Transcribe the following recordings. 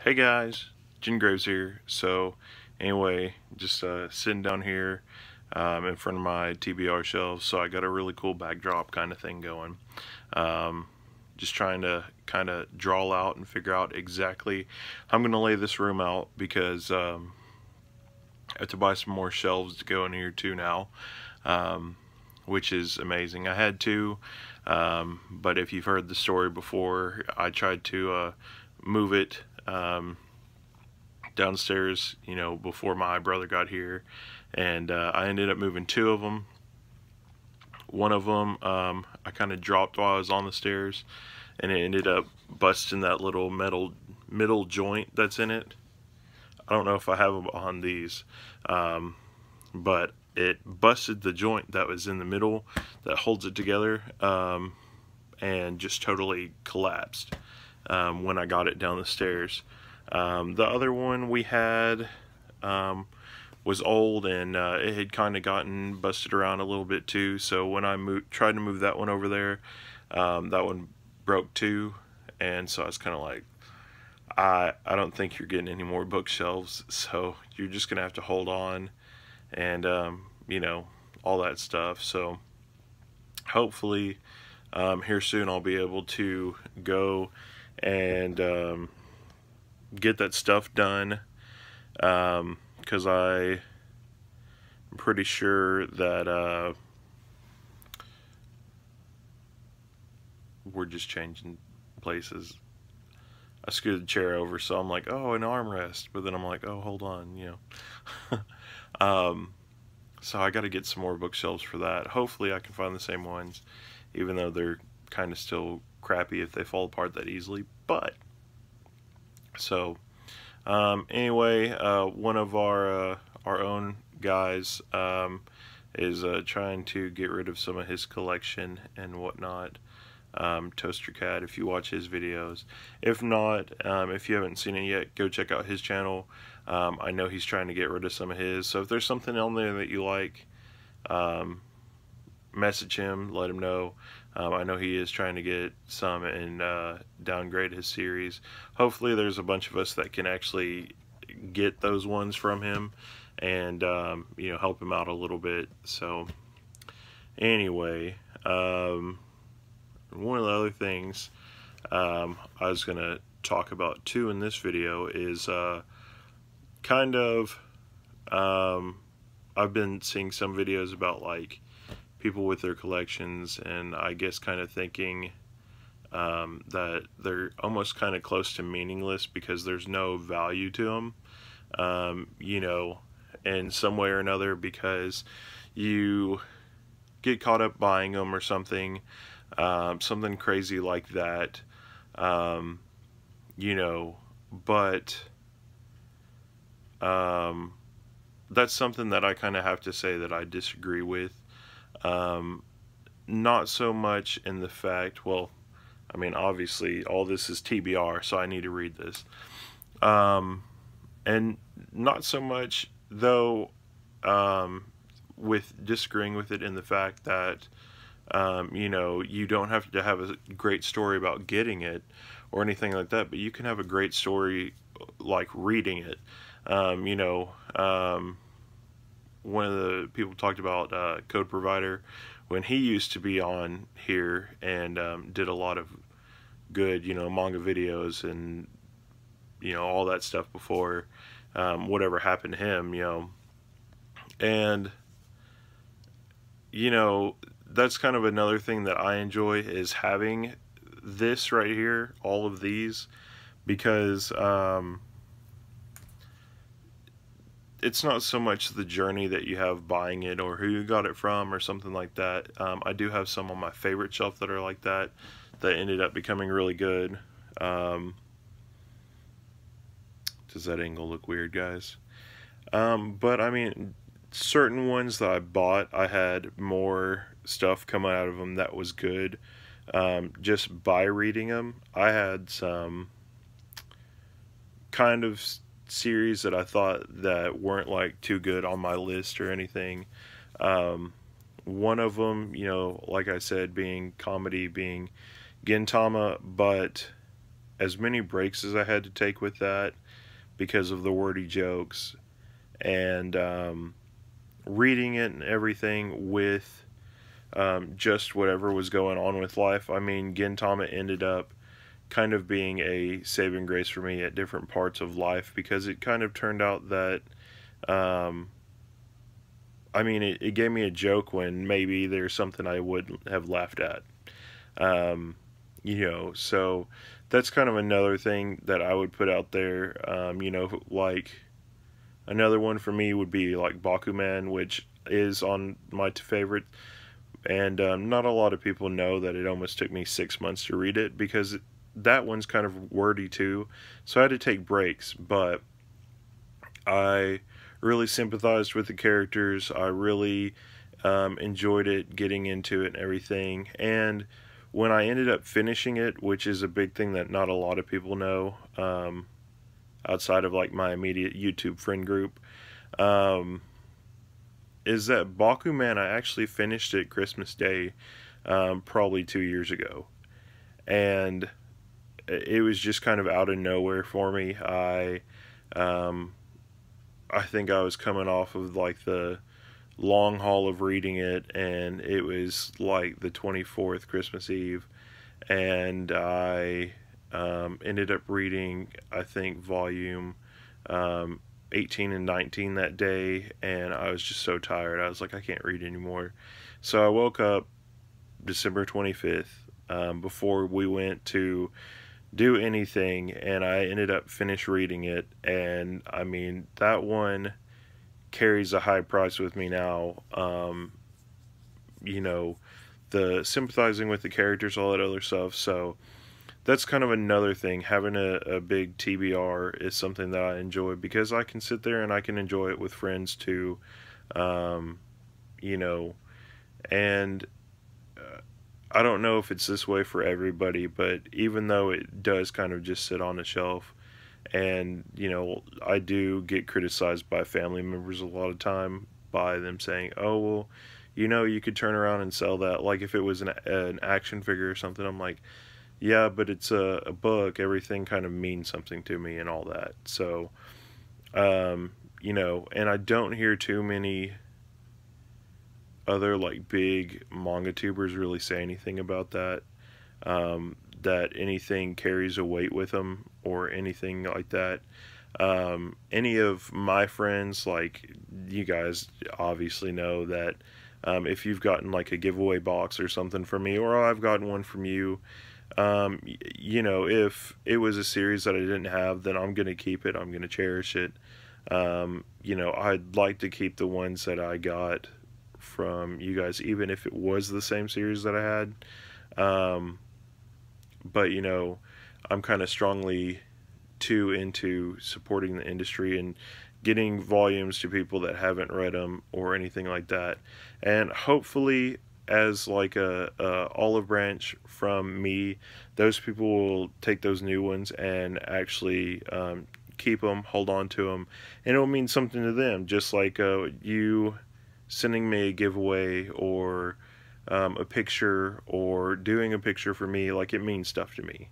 Hey guys, Jen Graves here. So anyway, just sitting down here in front of my TBR shelves. So I got a really cool backdrop kind of thing going. Just trying to kind of draw out and figure out exactly how I'm going to lay this room out, because I have to buy some more shelves to go in here too now, which is amazing. I had to, but if you've heard the story before, I tried to move it downstairs, before my brother got here, and I ended up moving two of them. One of them I kind of dropped while I was on the stairs, and it ended up busting that little middle joint that's in it. I don't know if I have them on these, but it busted the joint that was in the middle that holds it together, and just totally collapsed when I got it down the stairs. The other one we had was old, and it had kind of gotten busted around a little bit too, so when I tried to move that one over there, that one broke too, and so I was kind of like, I don't think you're getting any more bookshelves, so you're just gonna have to hold on, and all that stuff. So hopefully here soon I'll be able to go and get that stuff done, because I'm pretty sure that we're just changing places. I scooted the chair over, so I'm like, oh, an armrest, but then I'm like, oh, hold on, so I got to get some more bookshelves for that. Hopefully I can find the same ones, even though they're kind of still crappy if they fall apart that easily. But so anyway, one of our own guys is trying to get rid of some of his collection and whatnot. Toaster Cat, if you watch his videos. If not, if you haven't seen it yet, go check out his channel. I know he's trying to get rid of some of his, so if there's something on there that you like, message him, let him know. I know he is trying to get some and downgrade his series. Hopefully there's a bunch of us that can actually get those ones from him and help him out a little bit. So anyway, one of the other things I was gonna talk about too in this video is I've been seeing some videos about like people with their collections, and I guess kind of thinking that they're almost kind of close to meaningless because there's no value to them, in some way or another, because you get caught up buying them or something, something crazy like that, but that's something that I kind of have to say that I disagree with. Not so much in the fact, well, I mean, obviously all this is TBR, so I need to read this, and not so much though with disagreeing with it in the fact that you don't have to have a great story about getting it or anything like that, but you can have a great story like reading it. One of the people talked about Code Provider when he used to be on here and did a lot of good, manga videos and, all that stuff before whatever happened to him, and, that's kind of another thing that I enjoy, is having this right here, all of these, because it's not so much the journey that you have buying it or who you got it from or something like that. I do have some on my favorite shelf that are like that ended up becoming really good. Does that angle look weird, guys? But I mean, certain ones that I bought, I had more stuff coming out of them that was good, just by reading them. I had some kind of series that I thought that weren't like too good on my list or anything. One of them, like I said, being comedy, being Gintama, but as many breaks as I had to take with that because of the wordy jokes, and reading it and everything with just whatever was going on with life. I mean, Gintama ended up kind of being a saving grace for me at different parts of life, because it kind of turned out that um, I mean, it gave me a joke when maybe there's something I would have laughed at. Um, so that's kind of another thing that I would put out there. Like another one for me would be like Bakuman, which is on my favorite. And not a lot of people know that it almost took me 6 months to read it, because that one's kind of wordy too. So I had to take breaks, but I really sympathized with the characters. I really enjoyed it, getting into it and everything. And when I ended up finishing it, which is a big thing that not a lot of people know, outside of like my immediate YouTube friend group, um, is that Bakuman, I actually finished it Christmas Day, probably 2 years ago. And it was just kind of out of nowhere for me. Um, I think I was coming off of like the long haul of reading it, and it was like the 24th, Christmas Eve, and I ended up reading, I think, volume 18 and 19 that day, and I was just so tired. I was like, I can't read anymore. So I woke up December 25th, before we went to do anything, and I ended up finish reading it. And I mean, that one carries a high price with me now. You know, the sympathizing with the characters, all that other stuff. So that's kind of another thing. Having a big TBR is something that I enjoy, because I can sit there and I can enjoy it with friends too. Um, you know, and I don't know if it's this way for everybody, but even though it does kind of just sit on a shelf, and I do get criticized by family members a lot of time by them saying, oh, well, you could turn around and sell that, like if it was an action figure or something. I'm like, yeah, but it's a book. Everything kind of means something to me and all that. So and I don't hear too many other like big manga tubers really say anything about that, that anything carries a weight with them or anything like that. Any of my friends, like you guys obviously know that, if you've gotten like a giveaway box or something from me, or I've gotten one from you, if it was a series that I didn't have, then I'm going to keep it. I'm going to cherish it. I'd like to keep the ones that I got from you guys, even if it was the same series that I had. But I'm kind of strongly too into supporting the industry and getting volumes to people that haven't read them or anything like that. And hopefully, as like a olive branch from me, those people will take those new ones and actually keep them, hold on to them, and it'll mean something to them, just like you sending me a giveaway or a picture or doing a picture for me. Like, it means stuff to me.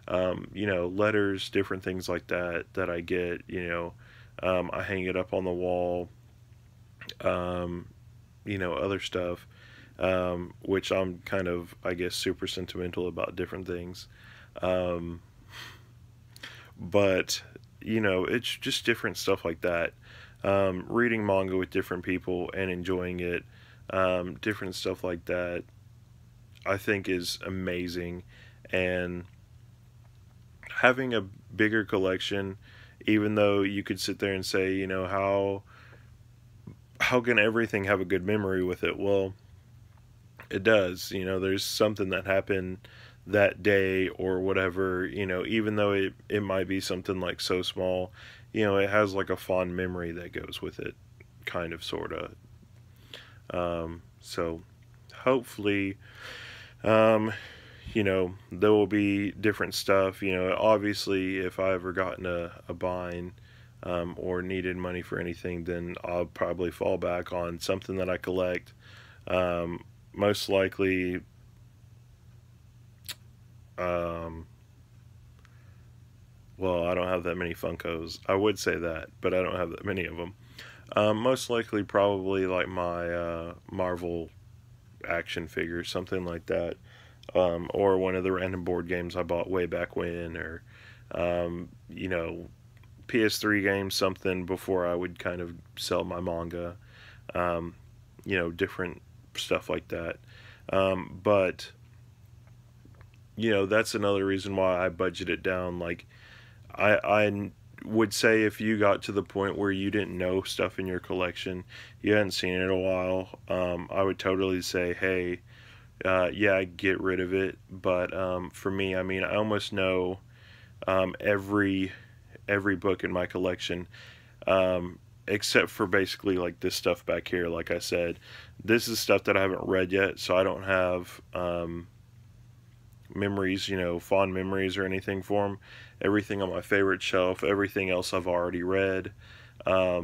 Letters, different things like that I get. I hang it up on the wall. Other stuff, which I'm kind of, I guess, super sentimental about different things. But it's just different stuff like that. Reading manga with different people and enjoying it, different stuff like that, I think is amazing. And having a bigger collection, even though you could sit there and say, how can everything have a good memory with it? Well, it does. There's something that happened that day or whatever, even though it might be something like so small, it has like a fond memory that goes with it, kind of, sort of. So hopefully, there will be different stuff. Obviously, if I ever gotten a bind, or needed money for anything, then I'll probably fall back on something that I collect. Most likely, well, I don't have that many Funkos. I would say that, but I don't have that many of them. Most likely, probably like my Marvel action figures, something like that, or one of the random board games I bought way back when, or you know, PS3 games, something before I would kind of sell my manga, um, you know, different stuff like that. But you know, that's another reason why I budget it down. Like I would say if you got to the point where you didn't know stuff in your collection, you hadn't seen it in a while, I would totally say, hey, yeah, get rid of it. But for me, I mean, I almost know every book in my collection, except for basically like this stuff back here. Like I said, this is stuff that I haven't read yet, so I don't have memories, you know, fond memories or anything for them. Everything on my favorite shelf, everything else I've already read. I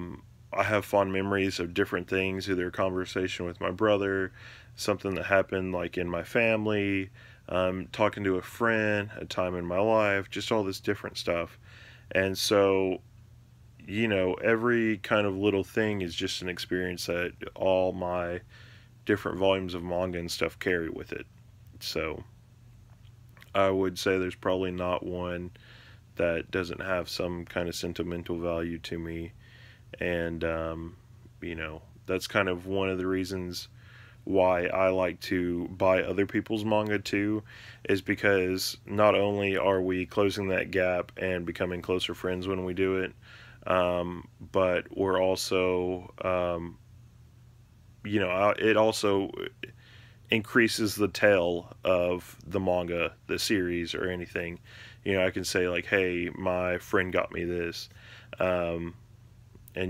have fond memories of different things, either a conversation with my brother, something that happened like in my family, talking to a friend, a time in my life, just all this different stuff. And so, you know, every kind of little thing is just an experience that all my different volumes of manga and stuff carry with it. So I would say there's probably not one that doesn't have some kind of sentimental value to me. And, you know, that's kind of one of the reasons why I like to buy other people's manga too, is because not only are we closing that gap and becoming closer friends when we do it, but we're also, you know, it also increases the tail of the manga, the series, or anything. You know, I can say like, hey, my friend got me this. And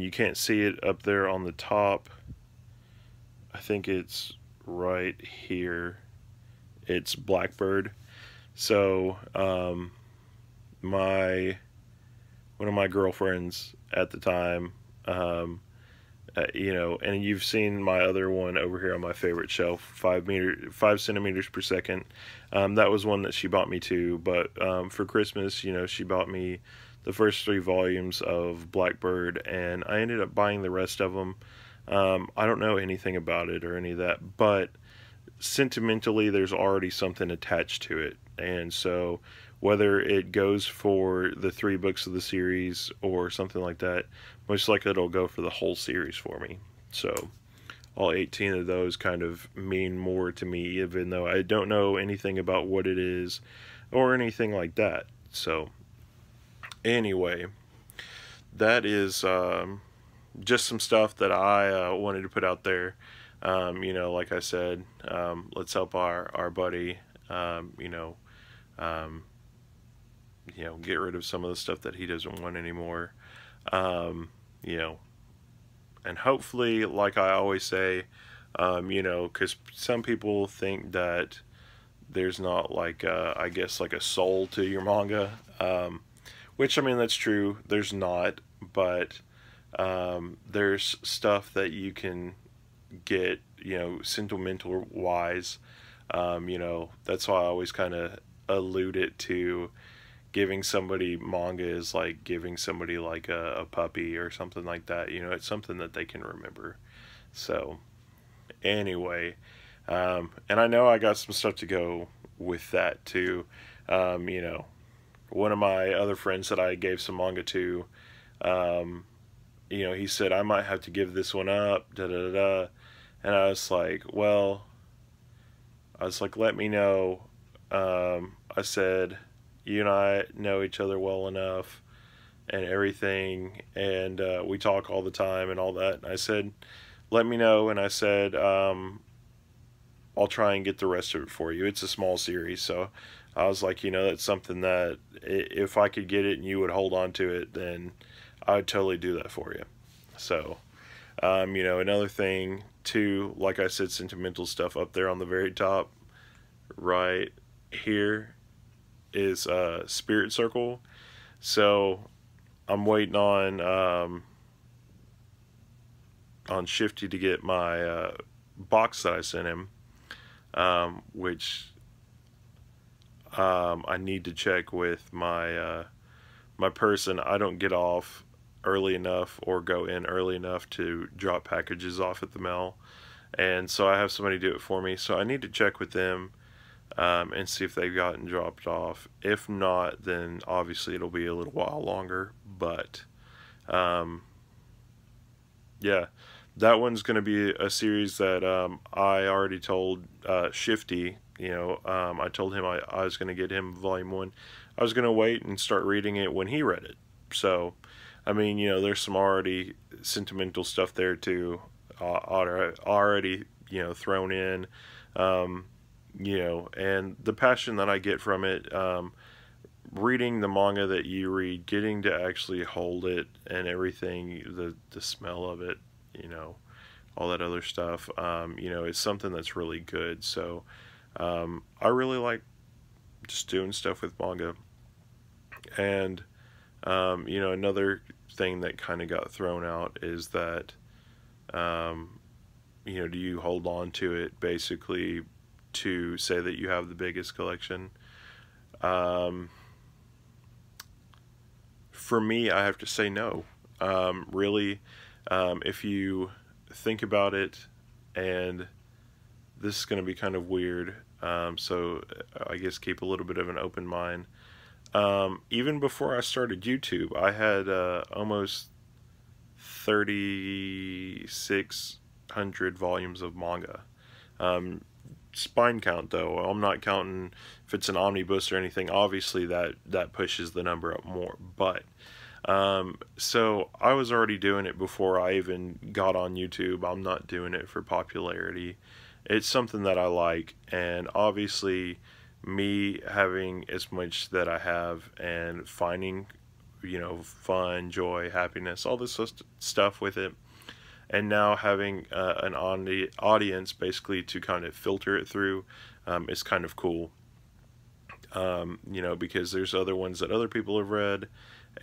you can't see it up there on the top. I think it's right here. It's Blackbird. So, one of my girlfriends at the time, you know, and you've seen my other one over here on my favorite shelf, 5 centimeters per second. That was one that she bought me too. But for Christmas, you know, she bought me the first 3 volumes of Blackbird, and I ended up buying the rest of them. I don't know anything about it or any of that, but sentimentally, there's already something attached to it, and so whether it goes for the 3 books of the series or something like that, most likely it'll go for the whole series for me. So all 18 of those kind of mean more to me, even though I don't know anything about what it is or anything like that. So anyway, that is just some stuff that I wanted to put out there. You know, like I said, let's help our buddy, you know, get rid of some of the stuff that he doesn't want anymore. You know, and hopefully, like I always say, you know, because some people think that there's not like, I guess, like a soul to your manga, which, I mean, that's true. There's not, but there's stuff that you can get, you know, sentimental wise. You know, that's why I always kind of allude it to giving somebody manga is like giving somebody like a puppy or something like that. You know, it's something that they can remember. So anyway, and I know I got some stuff to go with that too. You know, one of my other friends that I gave some manga to, you know, he said I might have to give this one up, da da da. And I was like, well, let me know. I said, you and I know each other well enough and everything, and we talk all the time and all that. And I said, let me know. And I said, I'll try and get the rest of it for you. It's a small series, so I was like, you know, that's something that if I could get it and you would hold on to it, then I would totally do that for you. So, you know, another thing too, like I said, sentimental stuff up there on the very top right here is Spirit Circle. So I'm waiting on Shifty to get my box that I sent him, which I need to check with my my person, I don't get off early enough or go in early enough to drop packages off at the mail. And so I have somebody do it for me. So I need to check with them and see if they've gotten dropped off. If not, then obviously it'll be a little while longer. But um, yeah, that one's going to be a series that I already told Shifty. I told him I was going to get him volume one. I was going to wait and start reading it when he read it. So, I mean, there's some already sentimental stuff there too, already, thrown in, and the passion that I get from it, reading the manga that you read, getting to actually hold it and everything, the smell of it, all that other stuff, it's something that's really good. So, I really like just doing stuff with manga. And, another thing that kind of got thrown out is that, do you hold on to it basically to say that you have the biggest collection? For me, I have to say no. Really, if you think about it, and this is going to be kind of weird, so I guess keep a little bit of an open mind. Even before I started YouTube, I had almost 3,600 volumes of manga. Spine count though, I'm not counting if it's an omnibus or anything. Obviously that pushes the number up more, but so I was already doing it before I even got on YouTube. I'm not doing it for popularity. It's something that I like, and obviously me having as much that I have and finding, fun, joy, happiness, all this stuff with it, and now having an audience basically to kind of filter it through, is kind of cool. Because there's other ones that other people have read,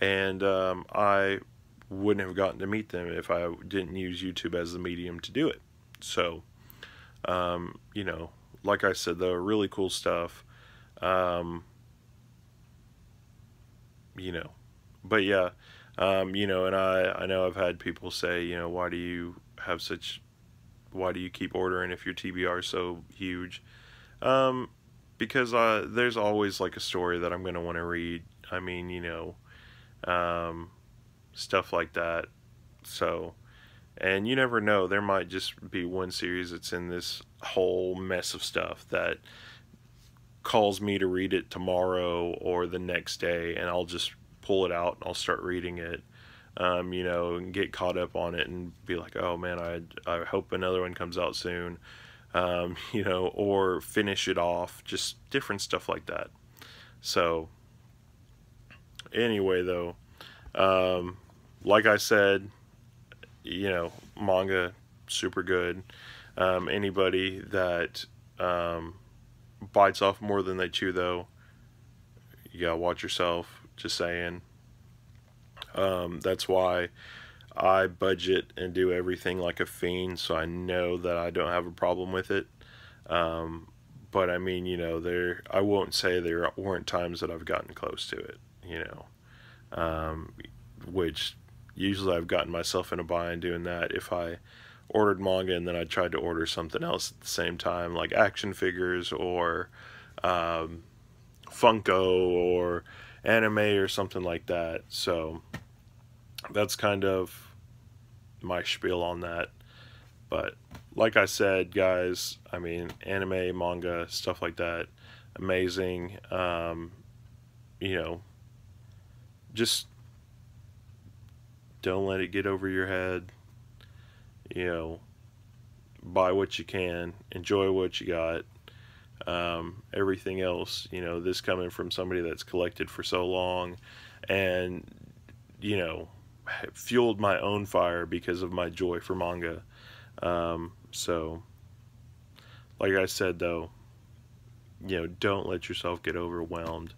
and I wouldn't have gotten to meet them if I didn't use YouTube as the medium to do it. So, like I said, though, really cool stuff. But yeah, and I know I've had people say, why do you keep ordering if your TBR is so huge? Because there's always like a story that I'm going to want to read. I mean, stuff like that. So, and you never know, there might just be one series that's in this whole mess of stuff that calls me to read it tomorrow or the next day, and I'll just pull it out and I'll start reading it, and get caught up on it and be like, oh man, I hope another one comes out soon, or finish it off, just different stuff like that. So anyway, though, like I said, manga, super good. Anybody that bites off more than they chew, though, you gotta watch yourself, just saying. That's why I budget and do everything like a fiend, so I know that I don't have a problem with it. But I mean, I won't say there weren't times that I've gotten close to it, which usually I've gotten myself in a bind doing that if I ordered manga and then I tried to order something else at the same time, like action figures or Funko or anime or something like that. So that's kind of my spiel on that. But like I said, guys, I mean, anime, manga, stuff like that, amazing. Just don't let it get over your head. Buy what you can, enjoy what you got. Everything else, this coming from somebody that's collected for so long and, fueled my own fire because of my joy for manga. So, like I said, though, don't let yourself get overwhelmed.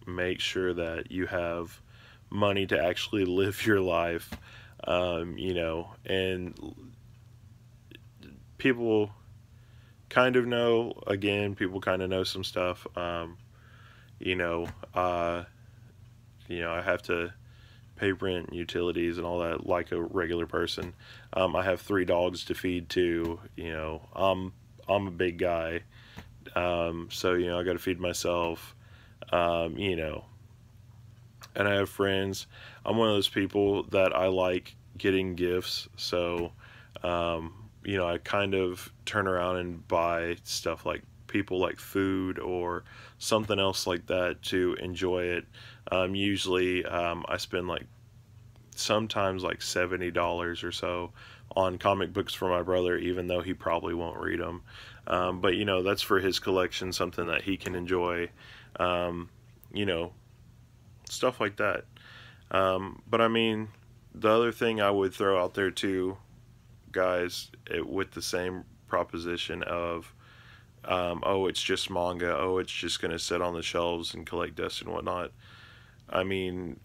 Make sure that you have money to actually live your life, and people kind of know, again, people kind of know some stuff, You know, I have to pay rent and utilities and all that like a regular person. I have 3 dogs to feed too. You know, I'm a big guy, so you know I got to feed myself. You know, and I have friends. I'm one of those people that I like getting gifts, so you know, I kind of turn around and buy stuff like people like food or something else like that to enjoy it. Usually, I spend like sometimes like $70 or so on comic books for my brother, even though he probably won't read them. But you know, that's for his collection, something that he can enjoy. You know, stuff like that. But I mean, the other thing I would throw out there too, guys, with the same proposition of, oh, it's just manga, oh, it's just going to sit on the shelves and collect dust and whatnot. I mean,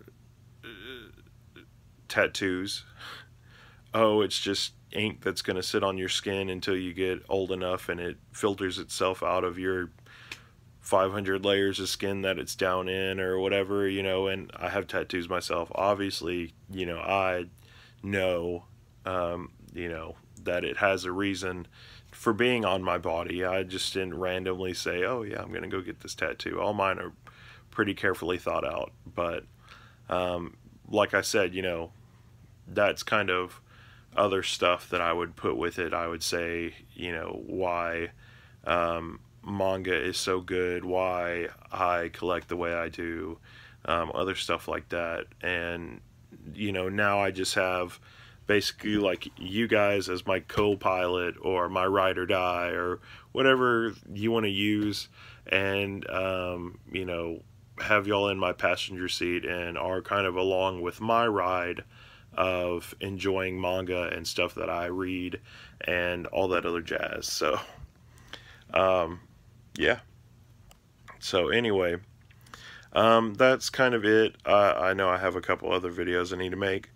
tattoos. Oh, it's just ink that's going to sit on your skin until you get old enough and it filters itself out of your 500 layers of skin that it's down in or whatever, you know. And I have tattoos myself. Obviously, you know, I know, you know, that it has a reason for being on my body. I just didn't randomly say, oh yeah, I'm gonna go get this tattoo. All mine are pretty carefully thought out. But like I said, you know, that's kind of other stuff that I would put with it. I would say, you know, why manga is so good, why I collect the way I do, other stuff like that. And you know, now I just have basically like you guys as my co-pilot or my ride or die or whatever you want to use, and you know, have y'all in my passenger seat and are kind of along with my ride of enjoying manga and stuff that I read and all that other jazz. So yeah, so anyway, that's kind of it. I know I have a couple other videos I need to make.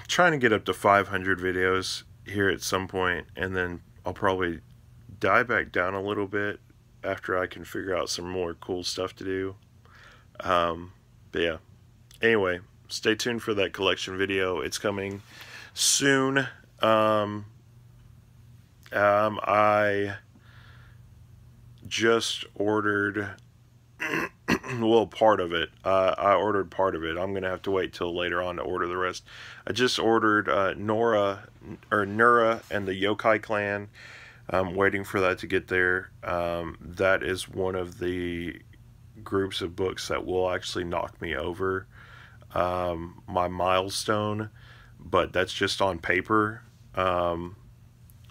Trying to get up to 500 videos here at some point, and then I'll probably die back down a little bit after I can figure out some more cool stuff to do. But yeah, anyway, stay tuned for that collection video. It's coming soon. I just ordered well, part of it. I ordered part of it. I'm gonna have to wait till later on to order the rest. I just ordered Nura and the Yokai Clan. I'm waiting for that to get there. That is one of the groups of books that will actually knock me over my milestone, but that's just on paper.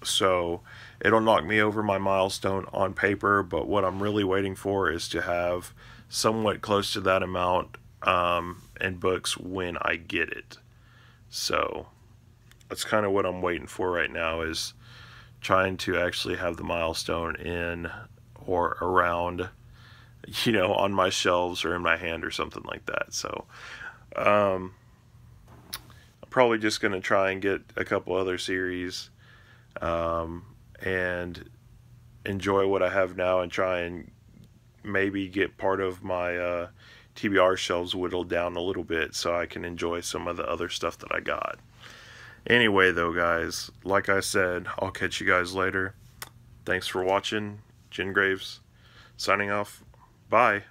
So it'll knock me over my milestone on paper, but what I'm really waiting for is to have somewhat close to that amount in books when I get it. So that's kind of what I'm waiting for right now, is trying to actually have the milestone in or around, you know, on my shelves or in my hand or something like that. So I'm probably just going to try and get a couple other series and enjoy what I have now, and try and maybe get part of my TBR shelves whittled down a little bit so I can enjoy some of the other stuff that I got. Anyway though, guys, like I said, I'll catch you guys later. Thanks for watching. Jen Graves signing off. Bye.